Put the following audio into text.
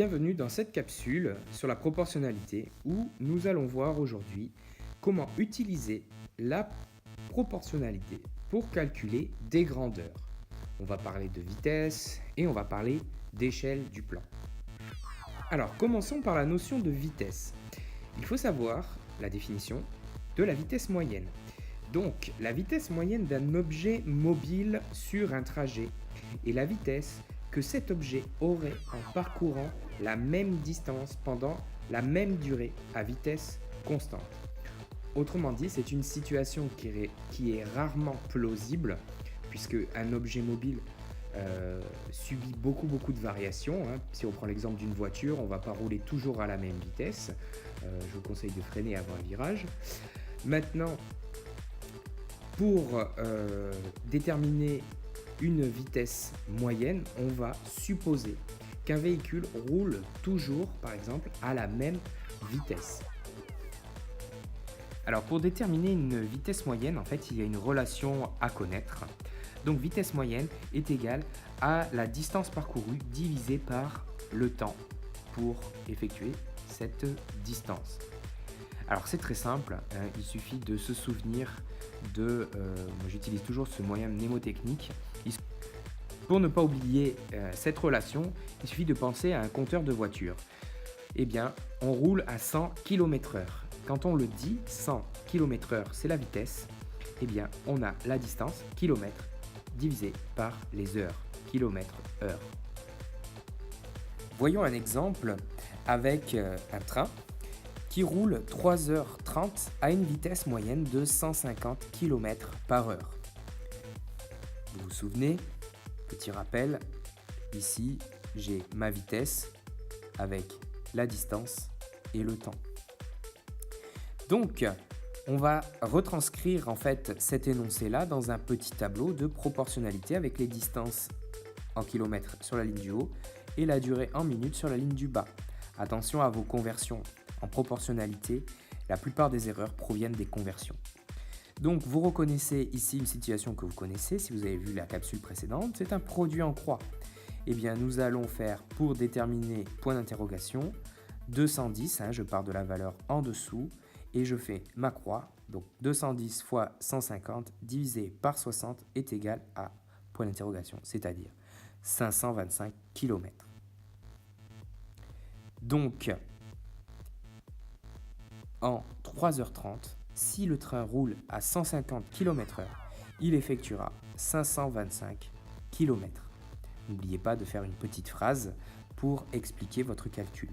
Bienvenue dans cette capsule sur la proportionnalité où nous allons voir aujourd'hui comment utiliser la proportionnalité pour calculer des grandeurs. On va parler de vitesse et on va parler d'échelle du plan. Alors commençons par la notion de vitesse. Il faut savoir la définition de la vitesse moyenne. Donc la vitesse moyenne d'un objet mobile sur un trajet est la vitesse que cet objet aurait en parcourant la même distance pendant la même durée à vitesse constante. Autrement dit, c'est une situation qui est rarement plausible puisque un objet mobile subit beaucoup de variations. Si on prend l'exemple d'une voiture, on ne va pas rouler toujours à la même vitesse. Je vous conseille de freiner avant un virage. Maintenant, pour déterminer une vitesse moyenne, on va supposer qu'un véhicule roule toujours, par exemple, à la même vitesse. Alors pour déterminer une vitesse moyenne, en fait, il y a une relation à connaître. Donc vitesse moyenne est égale à la distance parcourue divisée par le temps pour effectuer cette distance. Alors c'est très simple, il suffit de se souvenir de, moi j'utilise toujours ce moyen mnémotechnique. Pour ne pas oublier cette relation, il suffit de penser à un compteur de voiture. Eh bien, on roule à 100 km/h. Quand on le dit, 100 km/h c'est la vitesse, eh bien on a la distance, kilomètre, divisé par les heures, km/h. Voyons un exemple avec un train qui roule 3h30 à une vitesse moyenne de 150 km/h. Vous vous souvenez, petit rappel, ici j'ai ma vitesse avec la distance et le temps. Donc, on va retranscrire en fait cet énoncé-là dans un petit tableau de proportionnalité avec les distances en kilomètres sur la ligne du haut et la durée en minutes sur la ligne du bas. Attention à vos conversions. En proportionnalité, la plupart des erreurs proviennent des conversions. Donc vous reconnaissez ici une situation que vous connaissez, si vous avez vu la capsule précédente, c'est un produit en croix. Eh bien nous allons faire pour déterminer point d'interrogation 210, je pars de la valeur en dessous et je fais ma croix, donc 210 fois 150 divisé par 60 est égal à point d'interrogation, c'est-à-dire 525 km. Donc en 3h30, si le train roule à 150 km/h, il effectuera 525 km. N'oubliez pas de faire une petite phrase pour expliquer votre calcul.